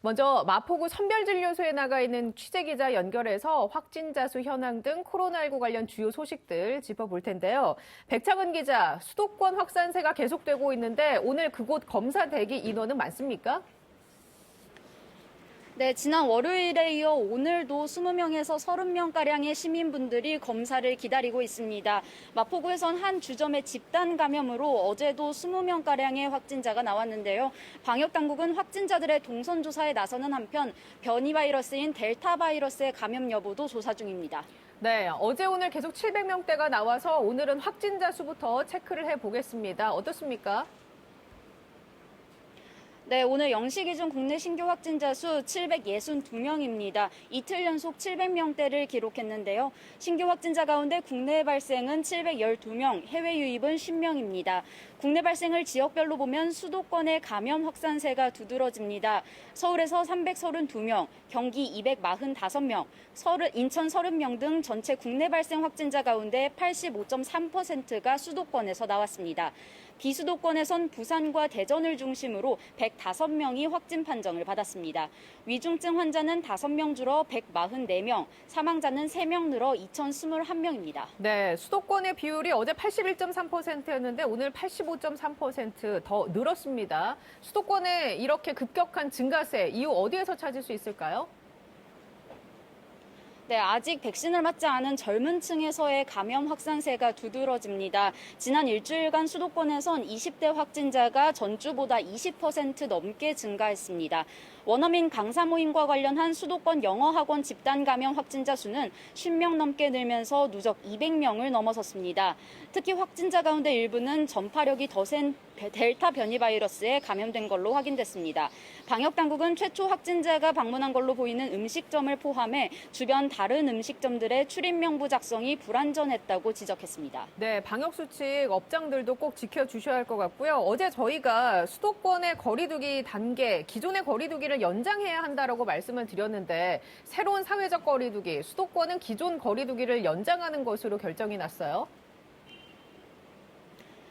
먼저 마포구 선별진료소에 나가 있는 취재기자 연결해서 확진자 수 현황 등 코로나19 관련 주요 소식들 짚어볼 텐데요. 백창은 기자, 수도권 확산세가 계속되고 있는데 오늘 그곳 검사 대기 인원은 많습니까? 네, 지난 월요일에 이어 오늘도 20명에서 30명가량의 시민분들이 검사를 기다리고 있습니다. 마포구에선 한 주점의 집단 감염으로 어제도 20명가량의 확진자가 나왔는데요. 방역당국은 확진자들의 동선조사에 나서는 한편 변이 바이러스인 델타 바이러스의 감염 여부도 조사 중입니다. 네, 어제 오늘 계속 700명대가 나와서 오늘은 확진자 수부터 체크를 해보겠습니다. 어떻습니까? 네, 오늘 0시 기준 국내 신규 확진자 수 762명입니다. 이틀 연속 700명대를 기록했는데요. 신규 확진자 가운데 국내 발생은 712명, 해외 유입은 10명입니다. 국내 발생을 지역별로 보면 수도권의 감염 확산세가 두드러집니다. 서울에서 332명, 경기 245명, 인천 30명 등 전체 국내 발생 확진자 가운데 85.3%가 수도권에서 나왔습니다. 비수도권에선 부산과 대전을 중심으로 105명이 확진 판정을 받았습니다. 위중증 환자는 5명 줄어 144명, 사망자는 3명 늘어 2,021명입니다. 네, 수도권의 비율이 어제 81.3%였는데 오늘 85.3% 더 늘었습니다. 수도권의 이렇게 급격한 증가세, 이유 어디에서 찾을 수 있을까요? 네, 아직 백신을 맞지 않은 젊은 층에서의 감염 확산세가 두드러집니다. 지난 일주일간 수도권에선 20대 확진자가 전주보다 20% 넘게 증가했습니다. 원어민 강사 모임과 관련한 수도권 영어학원 집단 감염 확진자 수는 10명 넘게 늘면서 누적 200명을 넘어섰습니다. 특히 확진자 가운데 일부는 전파력이 더 센 델타 변이 바이러스에 감염된 걸로 확인됐습니다. 방역당국은 최초 확진자가 방문한 걸로 보이는 음식점을 포함해 주변 다른 음식점들의 출입 명부 작성이 불완전했다고 지적했습니다. 네, 방역수칙 업장들도 꼭 지켜주셔야 할 것 같고요. 어제 저희가 수도권의 거리두기 단계, 기존의 거리두기를 연장해야 한다라고 말씀을 드렸는데 새로운 사회적 거리두기, 수도권은 기존 거리두기를 연장하는 것으로 결정이 났어요.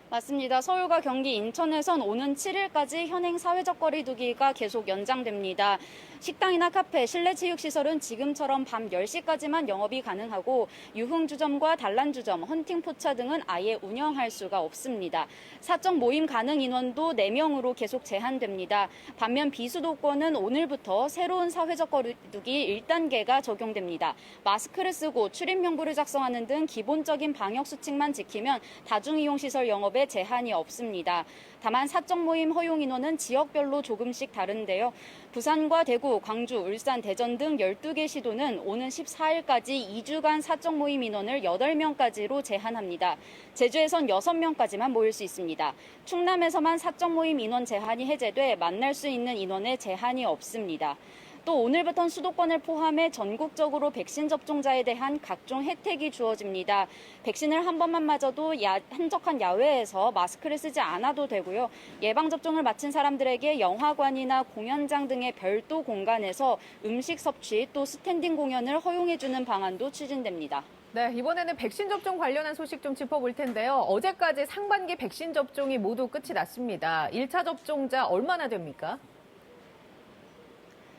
맞습니다. 서울과 경기, 인천에선 오는 7일까지 현행 사회적 거리두기가 계속 연장됩니다. 식당이나 카페, 실내 체육시설은 지금처럼 밤 10시까지만 영업이 가능하고 유흥주점과 단란주점, 헌팅포차 등은 아예 운영할 수가 없습니다. 사적 모임 가능 인원도 4명으로 계속 제한됩니다. 반면 비수도권은 오늘부터 새로운 사회적 거리두기 1단계가 적용됩니다. 마스크를 쓰고 출입 명부를 작성하는 등 기본적인 방역 수칙만 지키면 다중이용시설 영업에 제한이 없습니다. 다만 사적 모임 허용 인원은 지역별로 조금씩 다른데요. 부산과 대구, 광주, 울산, 대전 등 12개 시도는 오는 14일까지 2주간 사적 모임 인원을 8명까지로 제한합니다. 제주에선 6명까지만 모일 수 있습니다. 충남에서만 사적 모임 인원 제한이 해제돼 만날 수 있는 인원에 제한이 없습니다. 또 오늘부터는 수도권을 포함해 전국적으로 백신 접종자에 대한 각종 혜택이 주어집니다. 백신을 한 번만 맞아도 한적한 야외에서 마스크를 쓰지 않아도 되고요. 예방접종을 마친 사람들에게 영화관이나 공연장 등의 별도 공간에서 음식 섭취 또 스탠딩 공연을 허용해주는 방안도 추진됩니다. 네, 이번에는 백신 접종 관련한 소식 좀 짚어볼 텐데요. 어제까지 상반기 백신 접종이 모두 끝이 났습니다. 1차 접종자 얼마나 됩니까?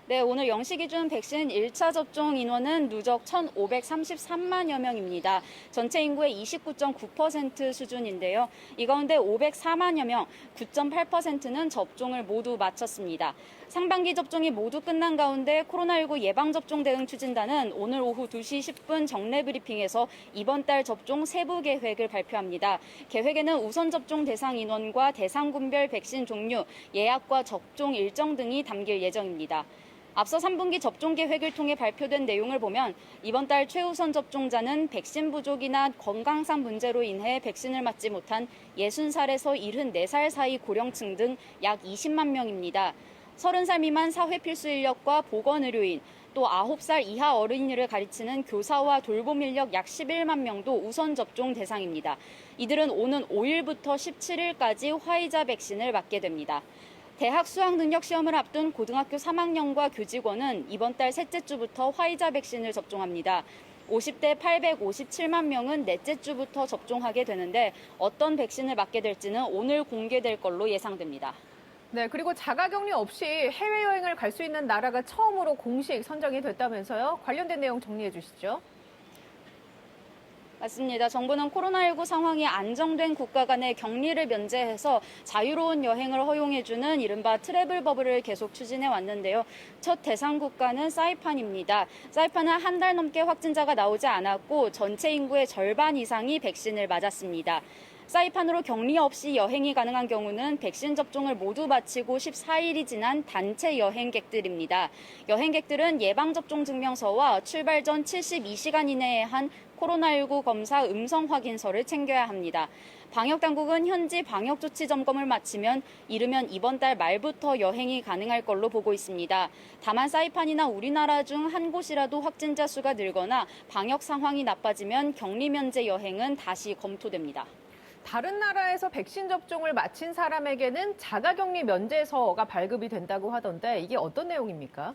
네, 오늘 0시 기준 백신 1차 접종 인원은 누적 1,533만여 명입니다. 전체 인구의 29.9% 수준인데요. 이 가운데 504만여 명, 9.8%는 접종을 모두 마쳤습니다. 상반기 접종이 모두 끝난 가운데 코로나19 예방접종 대응 추진단은 오늘 오후 2시 10분 정례 브리핑에서 이번 달 접종 세부 계획을 발표합니다. 계획에는 우선 접종 대상 인원과 대상군별 백신 종류, 예약과 접종 일정 등이 담길 예정입니다. 앞서 3분기 접종 계획을 통해 발표된 내용을 보면 이번 달 최우선 접종자는 백신 부족이나 건강상 문제로 인해 백신을 맞지 못한 60살에서 74살 사이 고령층 등 약 20만 명입니다. 30살 미만 사회 필수 인력과 보건의료인, 또 9살 이하 어린이를 가르치는 교사와 돌봄 인력 약 11만 명도 우선 접종 대상입니다. 이들은 오는 5일부터 17일까지 화이자 백신을 맞게 됩니다. 대학 수학능력 시험을 앞둔 고등학교 3학년과 교직원은 이번 달 셋째 주부터 화이자 백신을 접종합니다. 50대 857만 명은 넷째 주부터 접종하게 되는데 어떤 백신을 맞게 될지는 오늘 공개될 걸로 예상됩니다. 네, 그리고 자가격리 없이 해외여행을 갈 수 있는 나라가 처음으로 공식 선정이 됐다면서요. 관련된 내용 정리해 주시죠. 맞습니다. 정부는 코로나19 상황이 안정된 국가 간의 격리를 면제해서 자유로운 여행을 허용해주는 이른바 트래블 버블을 계속 추진해 왔는데요. 첫 대상 국가는 사이판입니다. 사이판은 한 달 넘게 확진자가 나오지 않았고 전체 인구의 절반 이상이 백신을 맞았습니다. 사이판으로 격리 없이 여행이 가능한 경우는 백신 접종을 모두 마치고 14일이 지난 단체 여행객들입니다. 여행객들은 예방접종 증명서와 출발 전 72시간 이내에 한 코로나19 검사 음성 확인서를 챙겨야 합니다. 방역당국은 현지 방역조치 점검을 마치면 이르면 이번 달 말부터 여행이 가능할 걸로 보고 있습니다. 다만 사이판이나 우리나라 중 한 곳이라도 확진자 수가 늘거나 방역 상황이 나빠지면 격리 면제 여행은 다시 검토됩니다. 다른 나라에서 백신 접종을 마친 사람에게는 자가격리 면제서가 발급이 된다고 하던데 이게 어떤 내용입니까?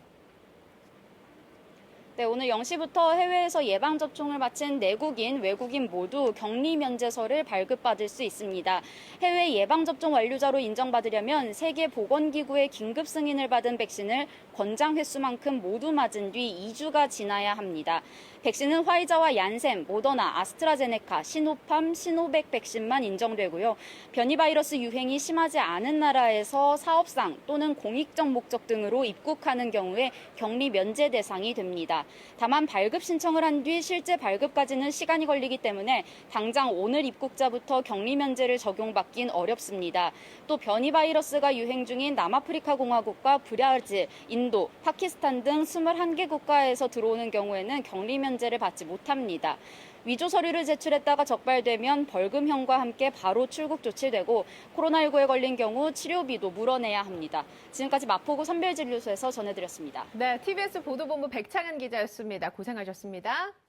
네, 오늘 0시부터 해외에서 예방접종을 마친 내국인, 외국인 모두 격리 면제서를 발급받을 수 있습니다. 해외 예방접종 완료자로 인정받으려면 세계보건기구의 긴급 승인을 받은 백신을 권장 횟수만큼 모두 맞은 뒤 2주가 지나야 합니다. 백신은 화이자와 얀센, 모더나, 아스트라제네카, 시노팜, 시노백 백신만 인정되고요. 변이 바이러스 유행이 심하지 않은 나라에서 사업상 또는 공익적 목적 등으로 입국하는 경우에 격리 면제 대상이 됩니다. 다만 발급 신청을 한 뒤 실제 발급까지는 시간이 걸리기 때문에 당장 오늘 입국자부터 격리 면제를 적용받긴 어렵습니다. 또 변이 바이러스가 유행 중인 남아프리카 공화국과 브라질, 인도, 파키스탄 등 21개 국가에서 들어오는 경우에는 격리 면제를 받지 못합니다. 위조 서류를 제출했다가 적발되면 벌금형과 함께 바로 출국 조치되고 코로나19에 걸린 경우 치료비도 물어내야 합니다. 지금까지 마포구 선별진료소에서 전해드렸습니다. 네, TBS 보도본부 백창은 기자였습니다. 고생하셨습니다.